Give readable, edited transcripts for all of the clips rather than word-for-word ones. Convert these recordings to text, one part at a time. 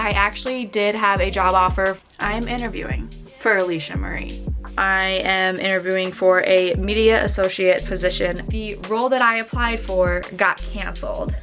I actually did have a job offer. I'm interviewing for Alicia Marie. I am interviewing for a media associate position. The role that I applied for got canceled.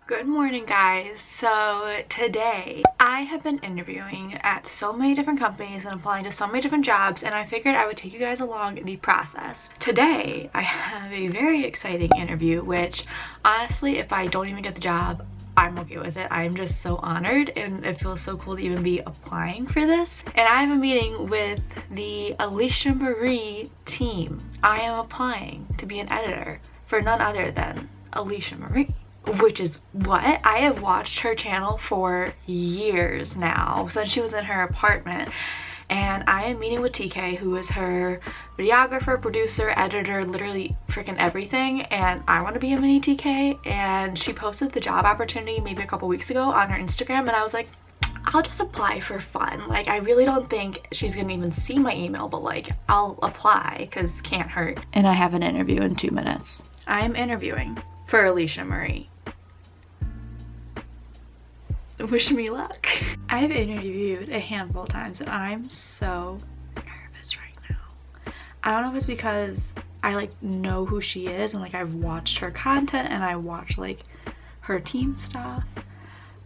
Good morning, guys. So today I have been interviewing at so many different companies and applying to so many different jobs, and I figured I would take you guys along the process. Today I have a very exciting interview, which honestly, if I don't even get the job, I'm okay with it. I'm just so honored, and it feels so cool to even be applying for this. And I have a meeting with the Alicia Marie team. I am applying to be an editor for none other than Alicia Marie. Which is what? I have watched her channel for years now, since she was in her apartment. And I am meeting with TK, who is her videographer, producer, editor, literally freaking everything. And I want to be a mini TK. And she posted the job opportunity maybe a couple weeks ago on her Instagram. And I was like, I'll just apply for fun. Like, I really don't think she's gonna even see my email, but like, I'll apply because can't hurt. And I have an interview in 2 minutes. I'm interviewing for Alicia Marie. Wish me luck. I've interviewed a handful of times and I'm so nervous right now. I don't know if it's because I like know who she is and like I've watched her content and I watch like her team stuff,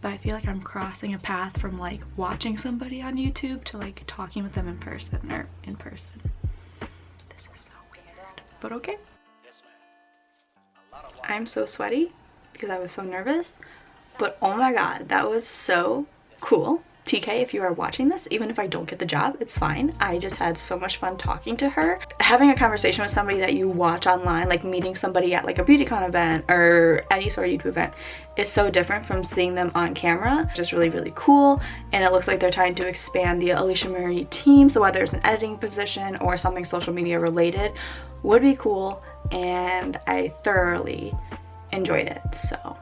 but I feel like I'm crossing a path from like watching somebody on YouTube to like talking with them in person. This is so weird, but okay. I'm so sweaty because I was so nervous. But oh my god, that was so cool. TK, if you are watching this, even if I don't get the job, it's fine. I just had so much fun talking to her. Having a conversation with somebody that you watch online, like meeting somebody at like a BeautyCon event or any sort of YouTube event, is so different from seeing them on camera. Just really, really cool. And it looks like they're trying to expand the Alicia Marie team. So whether it's an editing position or something social media related would be cool. And I thoroughly enjoyed it. So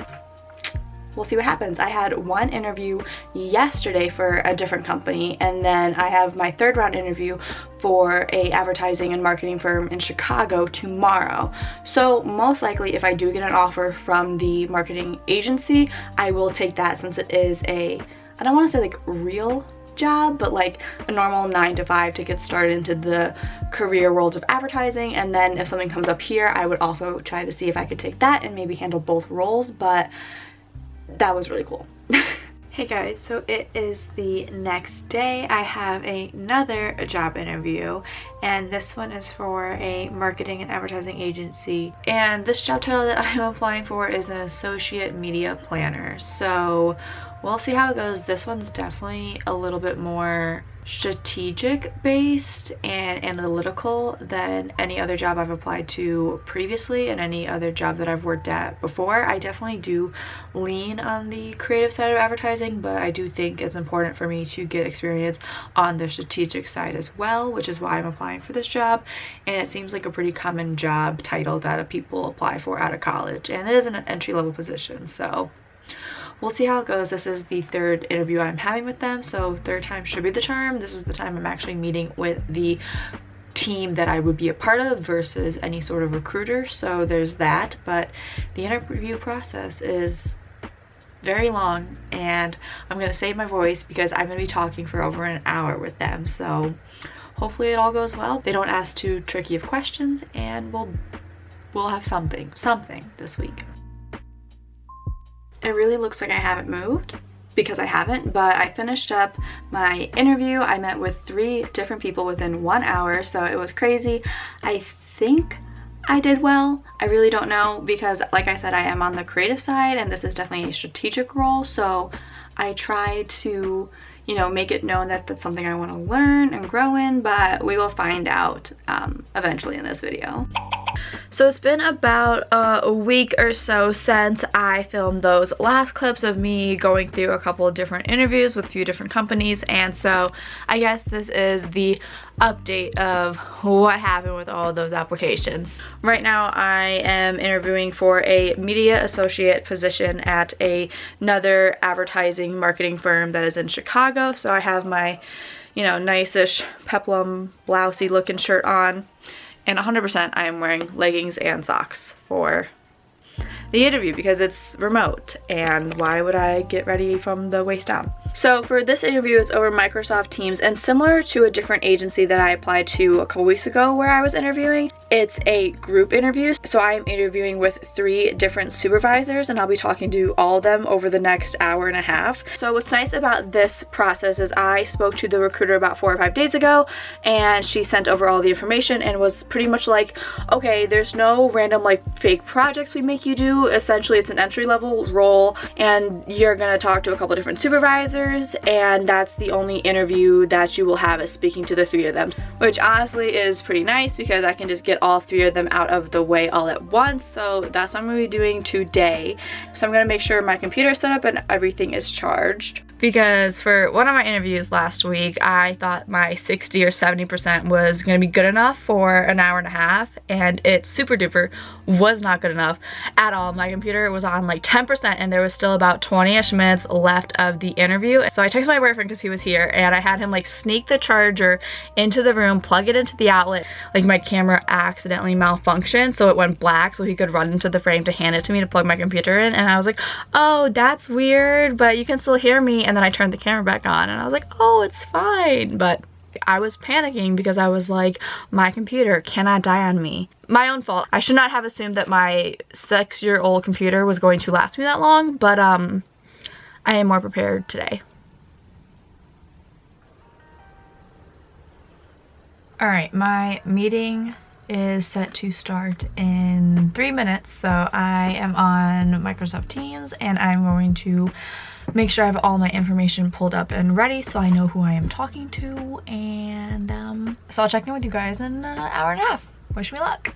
we'll see what happens. I had one interview yesterday for a different company, and then I have my third round interview for a advertising and marketing firm in Chicago tomorrow. So most likely if I do get an offer from the marketing agency, I will take that, since it is a, I don't want to say like real job, but like a normal 9 to 5 to get started into the career world of advertising. And then if something comes up here, I would also try to see if I could take that and maybe handle both roles. But that was really cool. Hey guys, so it is the next day. I have another job interview, and this one is for a marketing and advertising agency. And this job title that I'm applying for is an associate media planner. So we'll see how it goes. This one's definitely a little bit more strategic based and analytical than any other job I've applied to previously and any other job that I've worked at before. I definitely do lean on the creative side of advertising, but I do think it's important for me to get experience on the strategic side as well, which is why I'm applying for this job. And it seems like a pretty common job title that people apply for out of college, and it is an entry-level position. So we'll see how it goes. This is the third interview I'm having with them, so third time should be the charm. This is the time I'm actually meeting with the team that I would be a part of versus any sort of recruiter, so there's that. But the interview process is very long, and I'm gonna save my voice because I'm gonna be talking for over an hour with them, so hopefully it all goes well. They don't ask too tricky of questions, and we'll have something this week. It really looks like I haven't moved, because I haven't, but I finished up my interview. I met with 3 different people within 1 hour, so it was crazy. I think I did well. I really don't know, because like I said, I am on the creative side and this is definitely a strategic role, so I try to, you know, make it known that that's something I want to learn and grow in, but we will find out eventually in this video. So it's been about a week or so since I filmed those last clips of me going through a couple of different interviews with a few different companies, and so I guess this is the update of what happened with all of those applications. Right now I am interviewing for a media associate position at another advertising marketing firm that is in Chicago. So I have my, you know, nice-ish peplum blousey looking shirt on, and 100% I am wearing leggings and socks for the interview because it's remote, and why would I get ready from the waist down? So for this interview, it's over Microsoft Teams, and similar to a different agency that I applied to a couple weeks ago where I was interviewing, it's a group interview. So I'm interviewing with 3 different supervisors, and I'll be talking to all of them over the next hour and a half. So what's nice about this process is I spoke to the recruiter about 4 or 5 days ago, and she sent over all the information and was pretty much like, okay, there's no random like fake projects we make you do. Essentially, it's an entry-level role, and you're gonna talk to a couple different supervisors, and that's the only interview that you will have, is speaking to the 3 of them, which honestly is pretty nice because I can just get all 3 of them out of the way all at once. So that's what I'm gonna be doing today. So I'm gonna make sure my computer is set up and everything is charged, because for one of my interviews last week, I thought my 60 or 70% was gonna be good enough for an hour and a half, and it super duper was not good enough at all. My computer was on like 10%, and there was still about 20-ish minutes left of the interview. So I texted my boyfriend because he was here, and I had him like sneak the charger into the room, plug it into the outlet. Like my camera accidentally malfunctioned, so it went black, so he could run into the frame to hand it to me to plug my computer in. And I was like, oh, that's weird, but you can still hear me. And then I turned the camera back on, and I was like, oh, it's fine. But I was panicking because I was like, my computer cannot die on me. My own fault. I should not have assumed that my 6-year-old computer was going to last me that long, but I am more prepared today. All right, my meeting is set to start in 3 minutes. So I am on Microsoft Teams, and I'm going to make sure I have all my information pulled up and ready so I know who I am talking to. And so I'll check in with you guys in an hour and a half. Wish me luck.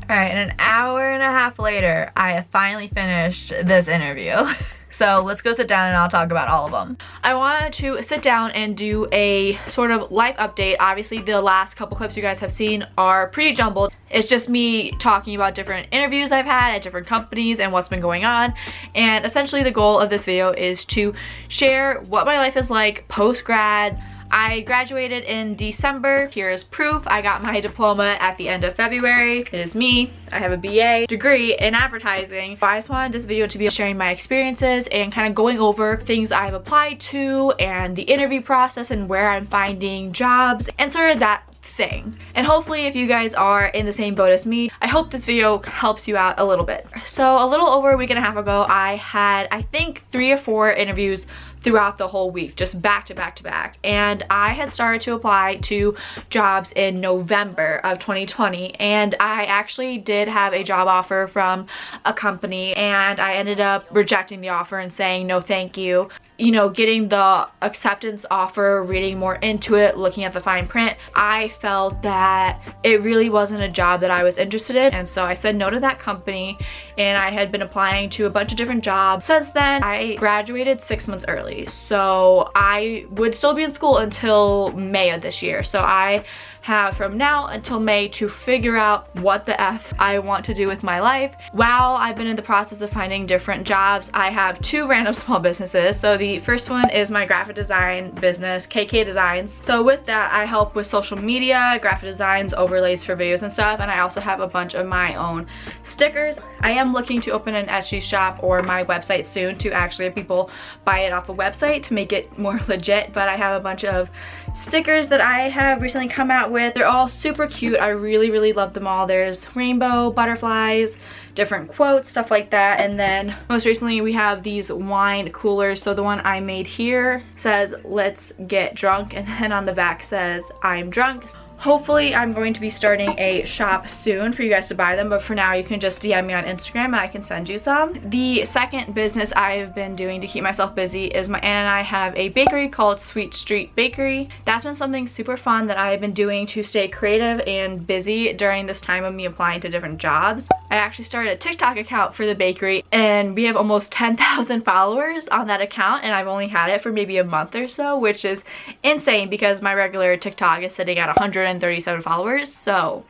All right, and an hour and a half later, I have finally finished this interview. So let's go sit down and I'll talk about all of them. I wanted to sit down and do a sort of life update. Obviously, the last couple clips you guys have seen are pretty jumbled. It's just me talking about different interviews I've had at different companies and what's been going on. And essentially the goal of this video is to share what my life is like post-grad. I graduated in December. Here's proof. I got my diploma at the end of February. It is me. I have a BA degree in advertising. I just wanted this video to be sharing my experiences and kind of going over things I've applied to and the interview process and where I'm finding jobs and sort of that thing. And hopefully if you guys are in the same boat as me, I hope this video helps you out a little bit. So a little over a week and a half ago, I had, I think, 3 or 4 interviews throughout the whole week, just back to back to back. And I had started to apply to jobs in November of 2020, and I actually did have a job offer from a company, and I ended up rejecting the offer and saying no thank you. You know, getting the acceptance offer, reading more into it, looking at the fine print, I felt that it really wasn't a job that I was interested in. And so I said no to that company, and I had been applying to a bunch of different jobs. Since then, I graduated 6 months early. So I would still be in school until May of this year. So I have from now until May to figure out what the F I want to do with my life. While I've been in the process of finding different jobs, I have 2 random small businesses. So the first one is my graphic design business, KK Designs. So with that, I help with social media, graphic designs, overlays for videos and stuff, and I also have a bunch of my own stickers. I am looking to open an Etsy shop or my website soon to actually have people buy it off a website to make it more legit, but I have a bunch of stickers that I have recently come out with. They're all super cute. I really love them all. There's rainbow, butterflies, different quotes, stuff like that. And then most recently we have these wine coolers. So the one I made here says let's get drunk, and then on the back says I'm drunk. Hopefully I'm going to be starting a shop soon for you guys to buy them, but for now you can just DM me on Instagram and I can send you some. The second business I've been doing to keep myself busy is my aunt and I have a bakery called Sweet Street Bakery. That's been something super fun that I've been doing to stay creative and busy during this time of me applying to different jobs. I actually started a TikTok account for the bakery, and we have almost 10,000 followers on that account, and I've only had it for maybe a month or so, which is insane because my regular TikTok is sitting at 137 followers. So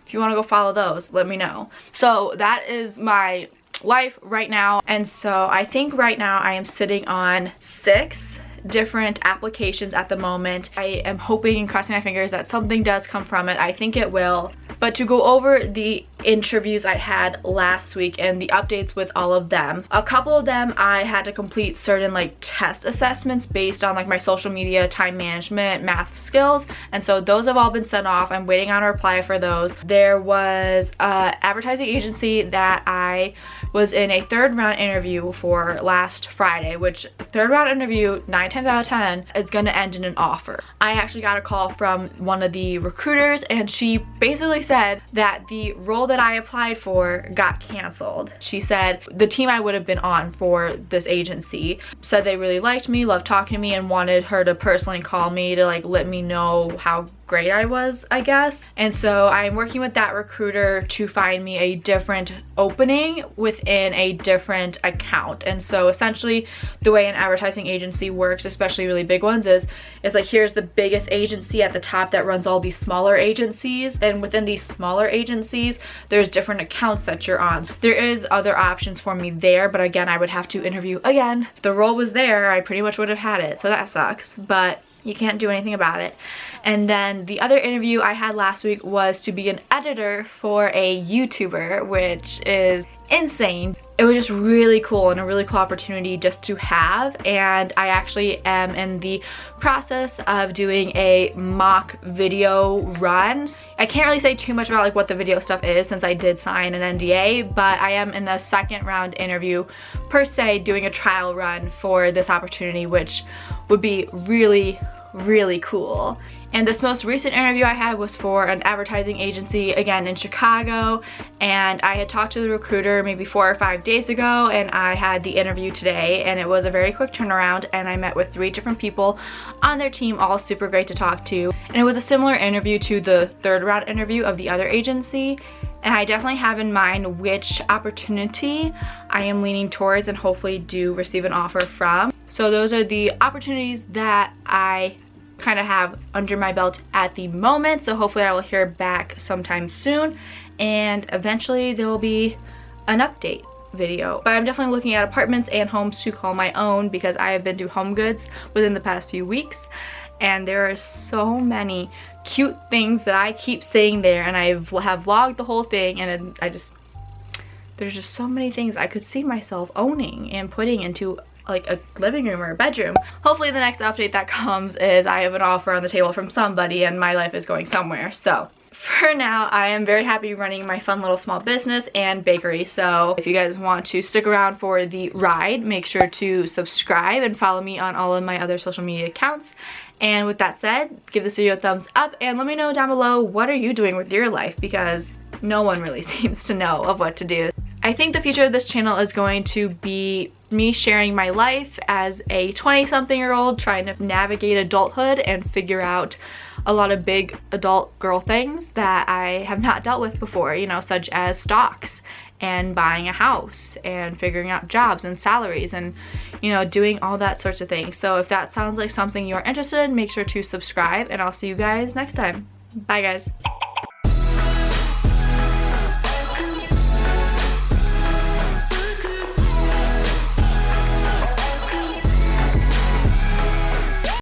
if you want to go follow those, let me know. So that is my life right now, and so I think right now I am sitting on 6 different applications at the moment. I am hoping and crossing my fingers that something does come from it. I think it will. But to go over the interviews I had last week and the updates with all of them. A couple of them I had to complete certain like test assessments based on like my social media, time management, math skills, and so those have all been sent off. I'm waiting on a reply for those. There was an advertising agency that I was in a 3rd round interview for last Friday, which 3rd round interview 9 times out of 10 is going to end in an offer. I actually got a call from one of the recruiters and she basically said that the role that I applied for got canceled. She said the team I would have been on for this agency said they really liked me, loved talking to me, and wanted her to personally call me to like let me know how great I was, I guess. And so I'm working with that recruiter to find me a different opening within a different account. And so essentially the way an advertising agency works, especially really big ones, is it's like here's the biggest agency at the top that runs all these smaller agencies, and within these smaller agencies there's different accounts that you're on. There is other options for me there, but again I would have to interview again. If the role was there, I pretty much would have had it, so that sucks, but you can't do anything about it. And then the other interview I had last week was to be an editor for a YouTuber, which is insane. It was just really cool and a really cool opportunity just to have, and I actually am in the process of doing a mock video run. I can't really say too much about like what the video stuff is since I did sign an NDA, but I am in the 2nd round interview per se doing a trial run for this opportunity, which would be really cool. And this most recent interview I had was for an advertising agency, again in Chicago, and I had talked to the recruiter maybe 4 or 5 days ago, and I had the interview today, and it was a very quick turnaround, and I met with 3 different people on their team, all super great to talk to. And it was a similar interview to the 3rd round interview of the other agency, and I definitely have in mind which opportunity I am leaning towards and hopefully do receive an offer from. So those are the opportunities that I kind of have under my belt at the moment, so hopefully I will hear back sometime soon, and eventually there will be an update video. But I'm definitely looking at apartments and homes to call my own because I have been to Home Goods within the past few weeks, and there are so many cute things that I keep seeing there, and I have vlogged the whole thing, and there's just so many things I could see myself owning and putting into like a living room or a bedroom. Hopefully the next update that comes is I have an offer on the table from somebody and my life is going somewhere. So for now, I am very happy running my fun little small business and bakery. So if you guys want to stick around for the ride, make sure to subscribe and follow me on all of my other social media accounts. And with that said, give this video a thumbs up and let me know down below, what are you doing with your life? Because no one really seems to know of what to do. I think the future of this channel is going to be me sharing my life as a 20-something-year-old trying to navigate adulthood and figure out a lot of big adult girl things that I have not dealt with before, you know, such as stocks and buying a house and figuring out jobs and salaries and, you know, doing all that sorts of things. So if that sounds like something you're interested in, make sure to subscribe, and I'll see you guys next time. Bye guys.